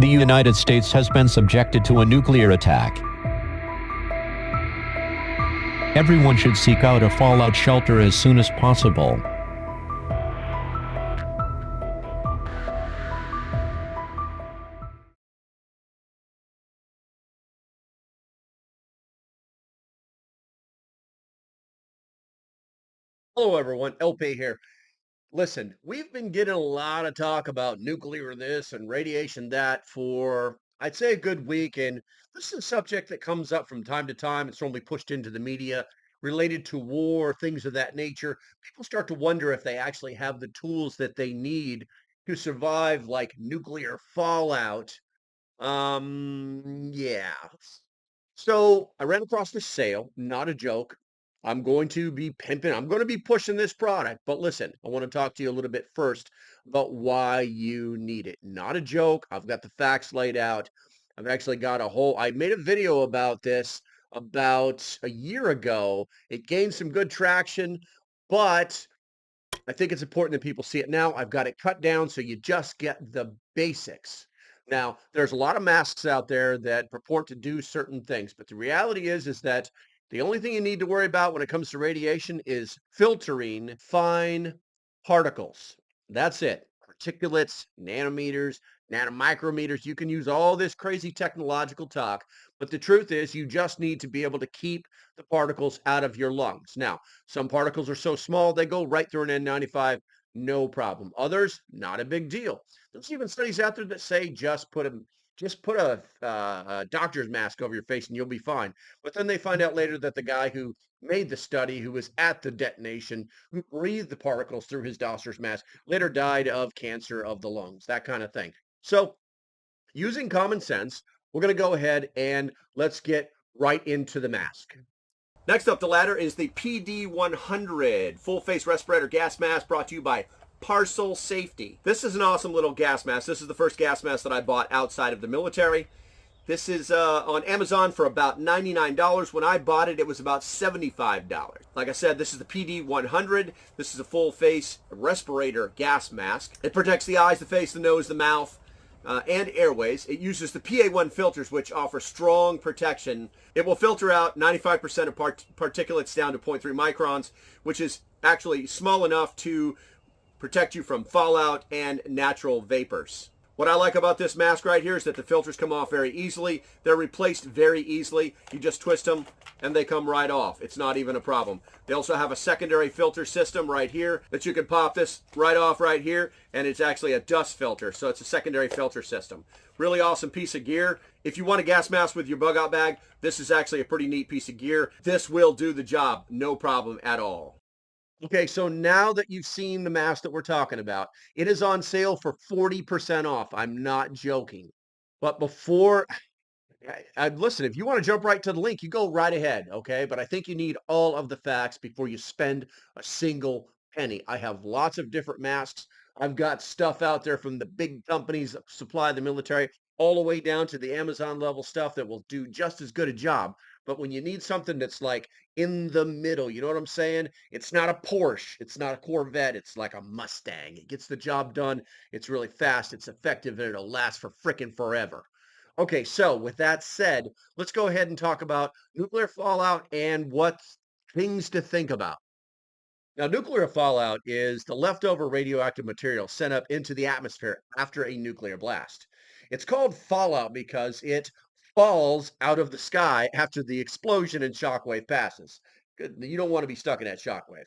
The United States has been subjected to a nuclear attack. Everyone should seek out a fallout shelter as soon as possible. Hello, everyone. LP here. Listen, we've been getting a lot of talk about nuclear this and radiation that for, I'd say, a good week. And this is a subject that comes up from time to time. It's normally pushed into the media related to war, things of that nature. People start to wonder if they actually have the tools that they need to survive like nuclear fallout. Yeah. So I ran across this sale, not a joke. I'm going to be pushing this product. But listen, I want to talk to you a little bit first about why you need it. Not a joke. I've got the facts laid out. I've actually got I made a video about this about a year ago. It gained some good traction, but I think it's important that people see it now. I've got it cut down so you just get the basics. Now, there's a lot of masks out there that purport to do certain things, but the reality is that the only thing you need to worry about when it comes to radiation is filtering fine particles. That's it. Particulates, nanometers, nanomicrometers. You can use all this crazy technological talk, but the truth is you just need to be able to keep the particles out of your lungs. Now, some particles are so small, they go right through an N95, no problem. Others, not a big deal. There's even studies out there that say just put a doctor's mask over your face and you'll be fine. But then they find out later that the guy who made the study, who was at the detonation, who breathed the particles through his doctor's mask, later died of cancer of the lungs, that kind of thing. So using common sense, we're going to go ahead and let's get right into the mask. Next up the ladder is the PD100 full face respirator gas mask brought to you by Parcel Safety. This is an awesome little gas mask. This is the first gas mask that I bought outside of the military. This is on Amazon for about $99. When I bought it, it was about $75. Like I said, this is the PD100. This is a full face respirator gas mask. It protects the eyes, the face, the nose, the mouth, and airways. It uses the PA1 filters, which offer strong protection. It will filter out 95% of particulates down to 0.3 microns, which is actually small enough to protect you from fallout and natural vapors. What I like about this mask right here is that the filters come off very easily. They're replaced very easily. You just twist them and they come right off. It's not even a problem. They also have a secondary filter system right here that you can pop this right off right here, and it's actually a dust filter, so it's a secondary filter system. Really awesome piece of gear. If you want a gas mask with your bug out bag, this is actually a pretty neat piece of gear. This will do the job, no problem at all. Okay, so now that you've seen the mask that we're talking about, it is on sale for 40% off. I'm not joking. But before listen, if you want to jump right to the link, you go right ahead, okay? But I think you need all of the facts before you spend a single penny. I have lots of different masks. I've got stuff out there from the big companies that supply the military all the way down to the Amazon level stuff that will do just as good a job. But when you need something that's like in the middle, you know what I'm saying? It's not a Porsche, it's not a Corvette, it's like a Mustang. It gets the job done. It's really fast, it's effective, and it'll last for frickin' forever. Okay, so with that said, let's go ahead and talk about nuclear fallout and what things to think about. Now, nuclear fallout is the leftover radioactive material sent up into the atmosphere after a nuclear blast. It's called fallout because it falls out of the sky after the explosion and shockwave passes. You don't want to be stuck in that shockwave.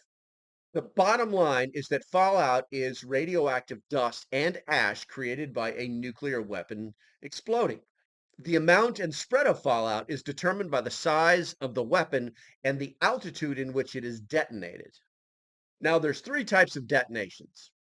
The bottom line is that fallout is radioactive dust and ash created by a nuclear weapon exploding. The amount and spread of fallout is determined by the size of the weapon and the altitude in which it is detonated. Now, there's three types of detonations.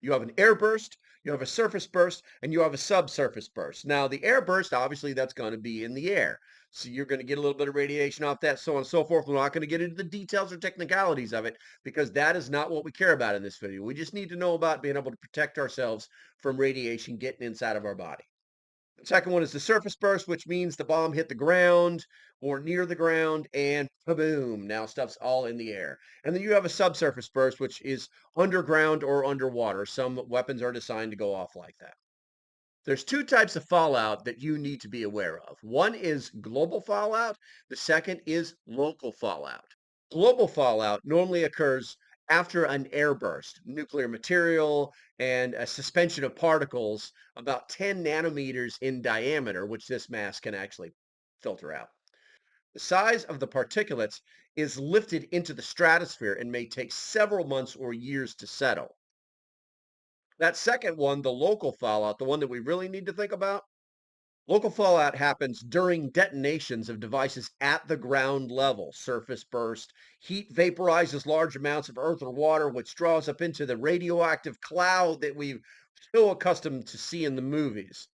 You have an air burst, you have a surface burst, and you have a subsurface burst. Now, the air burst, obviously, that's going to be in the air. So you're going to get a little bit of radiation off that, so on and so forth. We're not going to get into the details or technicalities of it because that is not what we care about in this video. We just need to know about being able to protect ourselves from radiation getting inside of our body. The second one is the surface burst, which means the bomb hit the ground or near the ground and boom, now stuff's all in the air. And then you have a subsurface burst, which is underground or underwater. Some weapons are designed to go off like that. There's two types of fallout that you need to be aware of. One is global fallout. The second is local fallout. Global fallout normally occurs after an airburst, nuclear material, and a suspension of particles about 10 nanometers in diameter, which this mass can actually filter out. The size of the particulates is lifted into the stratosphere and may take several months or years to settle. That second one, the local fallout, the one that we really need to think about, local fallout happens during detonations of devices at the ground level. Surface burst, heat vaporizes large amounts of earth or water, which draws up into the radioactive cloud that we've so accustomed to see in the movies.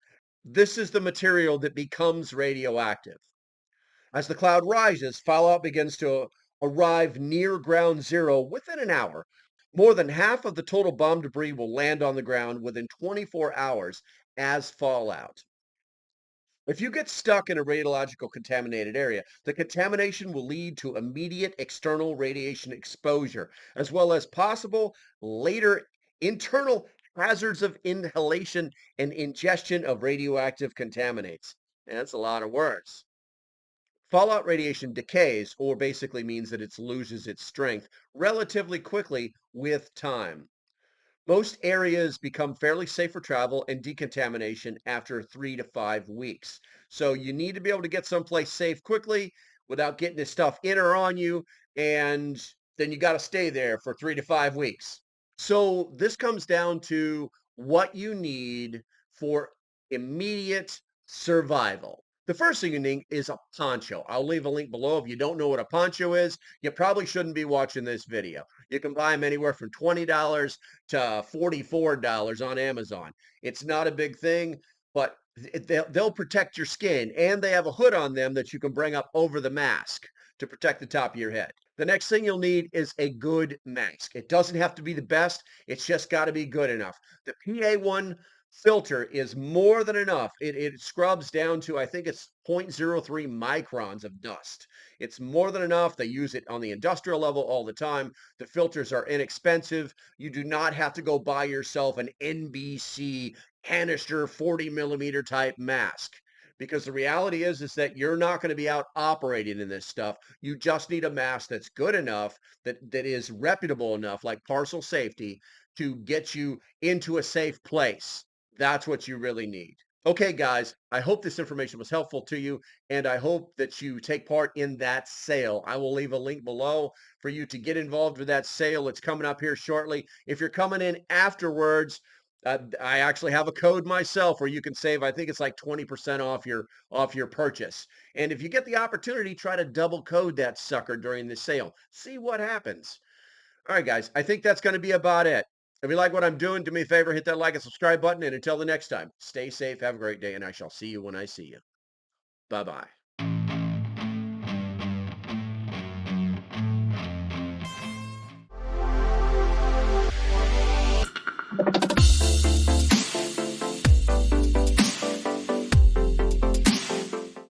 This is the material that becomes radioactive. As the cloud rises, fallout begins to arrive near ground zero within an hour. More than half of the total bomb debris will land on the ground within 24 hours as fallout. If you get stuck in a radiological contaminated area, the contamination will lead to immediate external radiation exposure, as well as possible later internal hazards of inhalation and ingestion of radioactive contaminants. That's a lot of words. Fallout radiation decays, or basically means that it loses its strength relatively quickly with time. Most areas become fairly safe for travel and decontamination after 3 to 5 weeks. So you need to be able to get someplace safe quickly without getting this stuff in or on you. And then you got to stay there for 3 to 5 weeks. So this comes down to what you need for immediate survival. The first thing you need is a poncho. I'll leave a link below. If you don't know what a poncho is, you probably shouldn't be watching this video. You can buy them anywhere from $20 to $44 on Amazon. It's not a big thing, but they'll protect your skin, and they have a hood on them that you can bring up over the mask to protect the top of your head. The next thing you'll need is a good mask. It doesn't have to be the best. It's just got to be good enough. The PA1 filter is more than enough. It scrubs down to, I think it's 0.03 microns of dust. It's more than enough. They use it on the industrial level all the time. The filters are inexpensive. You do not have to go buy yourself an NBC canister 40 millimeter type mask. Because the reality is that you're not going to be out operating in this stuff. You just need a mask that's good enough, that is reputable enough, like Parcel Safety, to get you into a safe place. That's what you really need. Okay, guys, I hope this information was helpful to you, and I hope that you take part in that sale. I will leave a link below for you to get involved with that sale. It's coming up here shortly. If you're coming in afterwards, I actually have a code myself where you can save, I think it's like 20% off your purchase. And if you get the opportunity, try to double code that sucker during the sale. See what happens. All right, guys, I think that's going to be about it. If you like what I'm doing, do me a favor, hit that like and subscribe button. And until the next time, stay safe, have a great day, and I shall see you when I see you. Bye-bye.